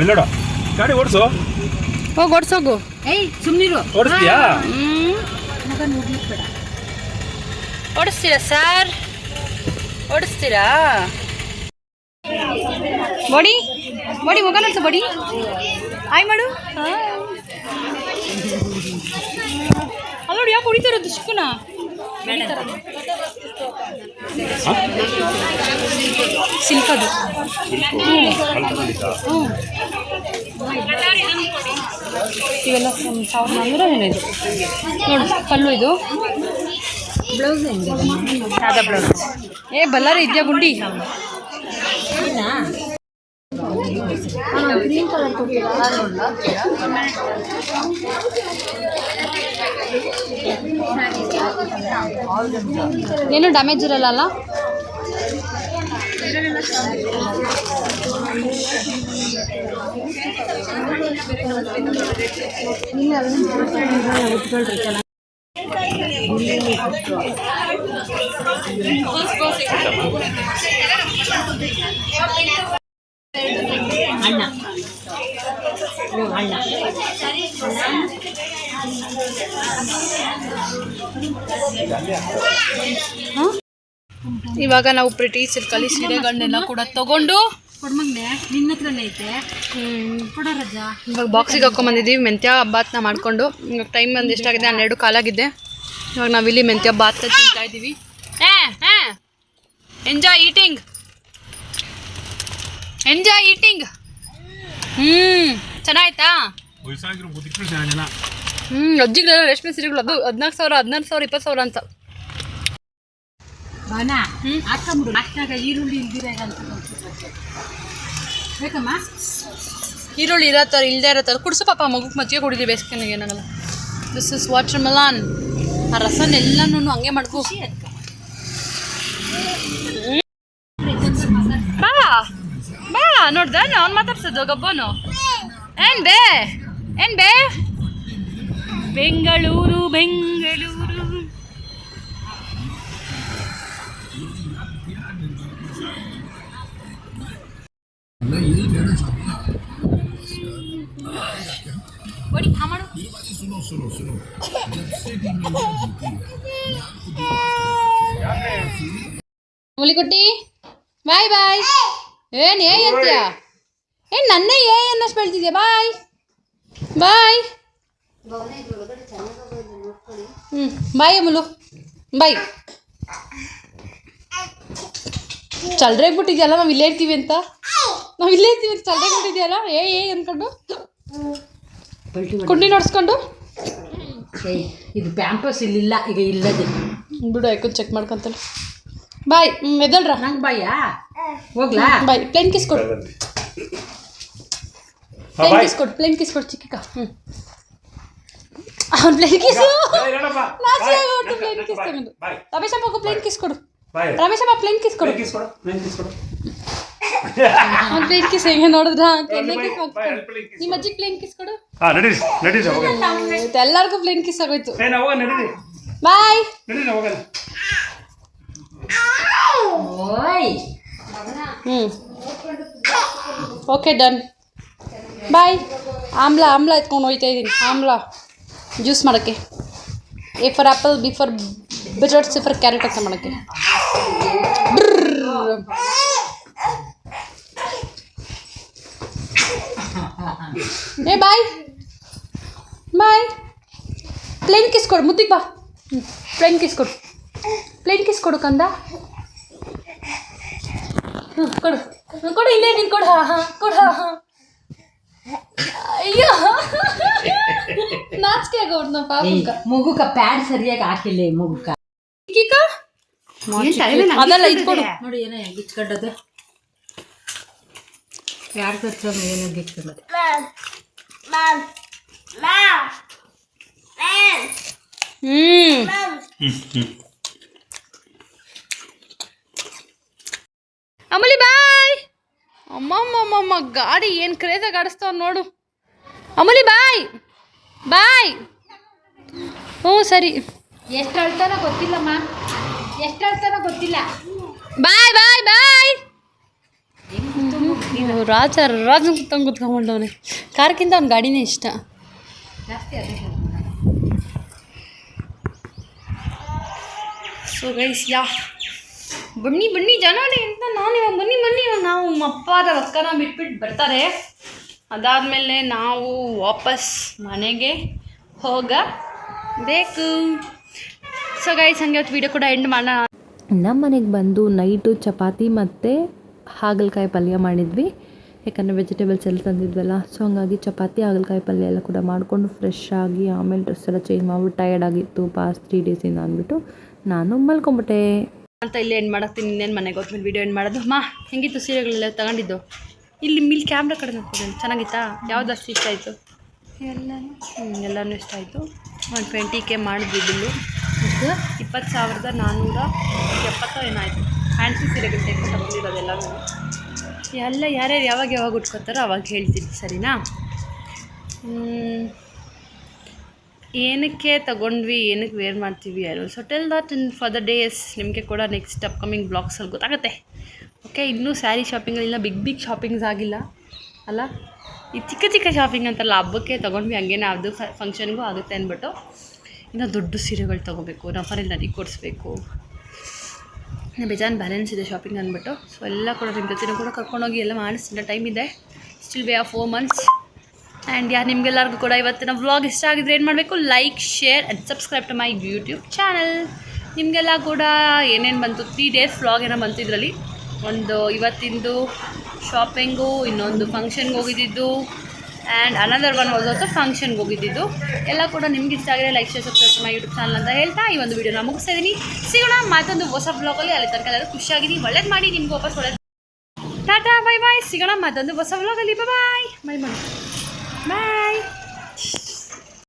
ಇಲ್ಲೋಡ ಗಾಡಿ ಓಡಿಸು. ಹೋಗಿ ಓಡಿಸೋಗು. ಏಯ್ ಸುಮ್ಮನಿರು. ಓಡಿಸ್ತೀಯಾ? ಓಡಿಸ್ತೀರಾ ಸರ್? ಓಡಿಸ್ತೀರಾ? ಬಡಿ ಹೋಗೋಣ ಬಡಿ. ಹಾಯ್ ಮಾಡು. ಅಲ್ಲೋಡಿ, ಯಾಕೆ ಹೊಡಿತಾರದು ಚಿಕ್ಕನ? ಸಿಲ್ಕದು. ಇವೆಲ್ಲ 1400 ಇದು ನೋಡು. ಕಲ್ಲು ಇದು. ಬ್ಲೌಸ್ ಹೆಂಗೆ? ಸಾದಾ ಬ್ಲೌಸ್. ಬಲ್ಲಾರಿ ಇದೆಯಾ ಗುಂಡಿ? ಗ್ರೀನ್ ಕಲರ್ ಏನು ಡ್ಯಾಮೇಜ್ ಇರಲ್ಲ? ಅಣ್ಣ ಅಣ್ಣ ಇವಾಗ ನಾವು ಪ್ರಿಟಿ ಸಿಲ್ಕಲ್ಲಿ ಸೀರೆಗಳನ್ನೆಲ್ಲ ಕೂಡ ತಗೊಂಡು ಕೊಡ್ಮಂಗ್ನೆ ನಿನ್ನ ಹತ್ರನೇ ಐತೆ. ಕೊಡೋ ರಜಾ. ಇವಾಗ ಬಾಕ್ಸಿಗೆ ಹಾಕೊಂಡ್ಬಂದಿದ್ದೀವಿ ಮೆಂತ್ಯ ಬಾತ್ನ ಮಾಡಿಕೊಂಡು. ಇವಾಗ ಟೈಮ್ ಒಂದು ಎಷ್ಟಾಗಿದೆ, 12 ಕಾಲಾಗಿದೆ. ಇವಾಗ ನಾವಿಲ್ಲಿ ಮೆಂತ್ಯ ಬಾತ್ ತಿಂತಾ ಇದ್ದೀವಿ. Enjoy eating. ಚೆನ್ನಾಯ್ತಾ? ಅಜ್ಜಿಗಳೆಲ್ಲ ರೇಷ್ಮೆ ಸೀರೆಗಳು. ಅದು 14,000, 16,000, 20,000 ಅಂತ. ಭಾವನಾ ಹಾಕೊಂಬಿಡು. ಅಷ್ಟಾಗ ಈರುಳ್ಳಿ ಇಲ್ದಿರ ಬೇಕಮ್ಮ. ಈರುಳ್ಳಿ ಇರೋ ಥರ ಇಲ್ಲದೆ ಇರೋ ಥರ ಕುಡಿಸು ಪಾಪ. ಮಗುಗೆ ಮಜ್ಜಿಗೆ ಕುಡಿದೀವಿ ಬೇಸಿಗೆ ಏನಾಗಲ್ಲ. This is water Mellon. ಆ ರಸನೆಲ್ಲನೂ ಹಂಗೆ ಮಾಡ್ಕೊ. ಬಾ ಬಾ, ನೋಡ್ದ ಅವ್ನು ಮಾತಾಡ್ಸೋದು ಗಬ್ಬನು. ಏನ್ ಬೇ ಬೆಂಗಳೂರು ಮುಲಿಕುಟ್ಟಿ ಬಾಯ್ ಬಾಯ್. ಏನು ಏ ಅಂತೀಯ? ಏನು ನನ್ನೇ ಏ ಅನ್ನಷ್ಟು ಬೆಳ್ತಿದ್ಯಾ? ಬಾಯ್ ಬಾಯ್. ಬಾಯ್ ಅಮುಲು ಬಾಯ್. ಚಲ್ದ್ರಾಗ ಬಿಟ್ಟಿದ್ಯಲ್ಲ ನಾವು ಇಲ್ಲೇ ಇರ್ತೀವಿ ಅಂತ. ನಾವು ಇಲ್ಲೇ ಇರ್ತೀವಿ ಅಂತ ಚಲ್ದ್ರಾಗ ಬಿಟ್ಟಿದ್ಯಲ್ಲ ಏ ಅಂದ್ಕೊಂಡು ಕುಂಡಿ ನೋಡ್ಸ್ಕೊಂಡು. ಇದು ಪ್ಯಾಂಪರ್ಸ್ ಇಲ್ಲಿಲ್ಲ ಈಗ ಇಲ್ಲದೆ ಬಿಡು ಯಾಕೋ ಚೆಕ್ ಮಾಡ್ಕೊಂತಾನೆ. ಬಾಯ್ ಎದಳ್ರ ನಂಗೆ ಬಾಯಾ ಹೋಗ್ಲಾ? ಬಾಯ್. ಪ್ಲೇನ್ ಕಿಸ್ ಕೊಡು, ಪ್ಲೇನ್ ಕಿಸ್ ಕೊಡು, ಪ್ಲೇನ್ ಕಿಸ್ ಕೊಡು ಚಿಕ್ಕ. ಅವ್ನು ಪ್ಲೇನ್ ಕಿಸ್ ನಾಚಿ ಆಗೋದು. ಪ್ಲೇನ್ ಕಿಸ್ ತಗೊಂಡು ರಮೇಶಪ್ಪ ಹೋಗು ಪ್ಲೇನ್ ಕಿಸ್ ಕೊಡು. ರಮೇಶಪ್ಪ ಪ್ಲೇನ್ ಕಿಸ್ ಕೊಡು. ಅವ್ನು ಪ್ಲೇನ್ ಕಿಸ್ ಹೆಂಗೆ ನೋಡಿದ್ರ ನಿಮ್ಮ ಅಜ್ಜಿಗೆ ಪ್ಲೇನ್ ಕಿಸ್ ಕೊಡು. ಎಲ್ಲರಿಗೂ ಪ್ಲೇನ್ ಕಿಸ್ ಆಗೋಯ್ತು. ಬಾಯ್. ಓಯ್ ಓಕೆ ಡನ್. ಬಾಯ್. ಆಮ್ಲ ಎತ್ಕೊಂಡು ಹೋಯ್ತಾ ಇದ್ದೀನಿ. ಆಮ್ಲ ಜ್ಯೂಸ್ ಮಾಡೋಕ್ಕೆ. A for apple, B for bitter, C for carrot ಅಂತ ಮಾಡೋಕ್ಕೆ. ಏ ಬಾಯ್ ಬಾಯ್. ಪ್ಲೇನ್ ಕಿಸ್ ಕೊಡು ಮುದ್ದಿಗೆ ಬಾ. ಪ್ಲೇನ್ ಕಿಸ್ ಕೊಡು, ಪ್ಲೇನ್ ಕಿಸ್ ಕೊಡು ಕಂದ. ಕೊಡು ಕೊಡು, ಇಲ್ಲೇ ನೀನು ಕೊಡು. ಹಾಂ ಕೊಡು. ಹಾಂ ಅಯ್ಯೋ ನಾಚಿಕೆ ಆಗೋದು ನಮ್ಮ ಪಾಪಕ್ಕ. ಮಗುಕ ಪ್ಯಾಡ್ ಸರಿಯಾಗಿ ಹಾಕಿಲ್ಲ ಈ ಮಗುಕ. ಅದೆಲ್ಲ ಇದು ಕೊಡು. ನೋಡಿ ಏನೋ ಗಿಚ್ಕೊಂಡದು. ಯಾರು ಕಚ್ಚೋ ಏನೋ ಗಿಚ್ಕೊಂಡದು. ಅಮಲಿ ಬಾಯ್. ಅಮ್ಮಮ್ಮಮ್ಮ ಗಾಡಿ ಏನು ಕ್ರೇಜಾಗಿ ಆಡಿಸ್ತಾವ ನೋಡು. ಅಮಲಿ ಬಾಯ್ ಬಾಯ್. ಹ್ಞೂ ಸರಿ. ಎಷ್ಟು ಹೇಳ್ತಾನೋ ಗೊತ್ತಿಲ್ಲಮ್ಮ, ಎಷ್ಟು ಹೇಳ್ತಾನೋ ಗೊತ್ತಿಲ್ಲ. ಬಾಯ್ ಬಾಯ್ ಬಾಯ್. ರಾಜನ್ ಕುತ್ಕೊಂಡ್ಬಂಡವನೆ. ಕಾರ್ಕಿಂತ ಅವ್ನ ಗಾಡಿನೇ ಇಷ್ಟ ಜಾಸ್ತಿ. ಸೊ ಗೈಸ್ ಬನ್ನಿ ಜನವರಿ ಅಂತ ನಾನು ಇವಾಗ ಬನ್ನಿ ನಾವು ಅಪ್ಪಾದ ಅಕ್ಕನ ಬಿಟ್ಬಿಟ್ಟು ಬರ್ತಾರೆ. ಅದಾದಮೇಲೆ ನಾವು ವಾಪಸ್ ಮನೆಗೆ ಹೋಗಬೇಕು. ಸೊ ಗೈಸ್ ಹಂಗೆ ಹೊತ್ತು ವೀಡಿಯೋ ಕೂಡ ಎಂಡ್ ಮಾಡೋಣ. ನಮ್ಮ ಮನೆಗೆ ಬಂದು ನೈಟು ಚಪಾತಿ ಮತ್ತು ಹಾಗಲಕಾಯಿ ಪಲ್ಯ ಮಾಡಿದ್ವಿ. ಯಾಕಂದರೆ ವೆಜಿಟೇಬಲ್ಸ್ ಎಲ್ಲ ತಂದಿದ್ವಲ್ಲ, ಸೊ ಹಂಗಾಗಿ ಚಪಾತಿ ಹಾಗಲಕಾಯಿ ಪಲ್ಯ ಎಲ್ಲ ಕೂಡ ಮಾಡಿಕೊಂಡು ಫ್ರೆಶ್ ಆಗಿ ಆಮೇಲೆ ಡ್ರೆಸ್ ಎಲ್ಲ ಚೇಂಜ್ ಮಾಡ್ಬಿಟ್ಟು ಟಯರ್ಡ್ ಆಗಿತ್ತು ಪಾಸ್ 3 ಡೇಸಿಂದ ಅಂದ್ಬಿಟ್ಟು ನಾನು ಮಲ್ಕೊಂಬಿಟ್ಟೆ ಅಂತ ಇಲ್ಲೇ ಎಂಡ್ ಮಾಡೋಗ್ತೀನಿ. ಇನ್ನೇನು ಮನೆಗೆ ಹೋದ್ಮೇಲೆ ವೀಡಿಯೋ ಎಂಡ್ ಮಾಡೋದು. ಹೆಂಗಿತ್ತು ಸೀರೆಗಳೆಲ್ಲ ತಗೊಂಡಿದ್ದು? ಇಲ್ಲಿ ಕ್ಯಾಮ್ರಾ ಕಡೆ ನೋಡ್ಕೊಂಡು ಚೆನ್ನಾಗಿತ್ತಾ? ಯಾವ್ದು ಅಷ್ಟು ಇಷ್ಟ ಆಯಿತು? ಎಲ್ಲನೂ ಇಷ್ಟ ಆಯಿತು. 120K ಮಾಡಿದ್ವಿ ಬಿಲ್ಲು. 20,470 ಏನಾಯಿತು. ಫ್ಯಾನ್ಸಿ ಸೀರೆಗಳು ತಗೊಂಡಿರೋದೆಲ್ಲನೂ. ಎಲ್ಲ ಯಾರ್ಯಾರು ಯಾವಾಗ ಉಟ್ಕೋತಾರೋ ಅವಾಗ ಹೇಳ್ತೀನಿ, ಸರಿನಾ? ಏನಕ್ಕೆ ತಗೊಂಡ್ವಿ, ಏನಕ್ಕೆ ವೇರ್ ಮಾಡ್ತೀವಿ ಅಲ್ಲ. So tell that in for the days. ನಿಮಗೆ ಕೂಡ ನೆಕ್ಸ್ಟ್ ಅಪ್ಕಮಿಂಗ್ ಬ್ಲಾಗ್ಸಲ್ಲಿ ಗೊತ್ತಾಗುತ್ತೆ. ಓಕೆ, ಇನ್ನೂ ಸ್ಯಾರಿ ಶಾಪಿಂಗಲ್ಲಿಲ್ಲ, ಬಿಗ್ ಶಾಪಿಂಗ್ಸ್ ಆಗಿಲ್ಲ ಅಲ್ಲ. ಈ ಚಿಕ್ಕ ಶಾಪಿಂಗ್ ಅಂತಲ್ಲ, ಹಬ್ಬಕ್ಕೆ ತೊಗೊಂಡ್ವಿ ಹಂಗೇನೆ, ಅದು ಫಂಕ್ಷನ್ಗೂ ಆಗುತ್ತೆ ಅಂದ್ಬಿಟ್ಟು. ಇನ್ನು ದೊಡ್ಡ ಸೀರೆಗಳು ತೊಗೋಬೇಕು, ನಮ್ಮನೇಲಿ ನನಗೆ ಕೊಡಿಸ್ಬೇಕು, ಬೇಜಾನ್ ಬ್ಯಾಲೆನ್ಸ್ ಇದೆ ಶಾಪಿಂಗ್ ಅಂದ್ಬಿಟ್ಟು. ಸೊ ಎಲ್ಲ ಕೂಡ ನಿಮ್ಮ ಜೊತೆನೂ ಕೂಡ ಕರ್ಕೊಂಡೋಗಿ ಎಲ್ಲ ಮಾಡಿಸ್ತಿಲ್ಲ, ಟೈಮ್ ಇದೆ. Still we are 4 months. And ನಿಮಗೆಲ್ಲರಿಗೂ ಕೂಡ ಇವತ್ತಿನ ವ್ಲಾಗ್ ಇಷ್ಟ ಆಗಿದ್ರೆ ಏನು ಮಾಡಬೇಕು? Like, share and subscribe to my YouTube channel. ನಿಮಗೆಲ್ಲ ಕೂಡ ಏನೇನು ಬಂತು, 3 days ವ್ಲಾಗ್ ಏನೋ ಬಂತು ಇದರಲ್ಲಿ. ಒಂದು ಇವತ್ತಿಂದು ಶಾಪಿಂಗು, ಇನ್ನೊಂದು ಫಂಕ್ಷನ್ಗೆ ಹೋಗಿದ್ದಿದ್ದು, and another one was also ಫಂಕ್ಷನ್ಗೆ ಹೋಗಿದ್ದಿದ್ದು. ಎಲ್ಲ ಕೂಡ ನಿಮ್ಗೆ ಇಷ್ಟ ಆಗಿದೆ like, share, subscribe to my YouTube channel ಅಂತ ಹೇಳ್ತಾ ಈ ಒಂದು ವೀಡಿಯೋನ ಮುಗಿಸ್ತಾ ಇದ್ದೀನಿ. ಸಿಗೋಣ ಮತ್ತೊಂದು ಹೊಸ ವ್ಲಾಗಲ್ಲಿ. ಅಲ್ಲಿ ತನಕ ಎಲ್ಲರೂ ಖುಷಿಯಾಗಿದ್ದೀನಿ, ಒಳ್ಳೇದು ಮಾಡಿ, ನಿಮ್ಗೆ ವಾಪಸ್ ಒಳ್ಳೇದು. ಟಾಟಾ, ಬಾಯ್ ಬಾಯ್. ಸಿಗೋಣ ಮತ್ತೊಂದು ಹೊಸ ವ್ಲಾಗಲ್ಲಿ. ಬಾಯ್ ಬಾಯ್. ಬಾಯ್.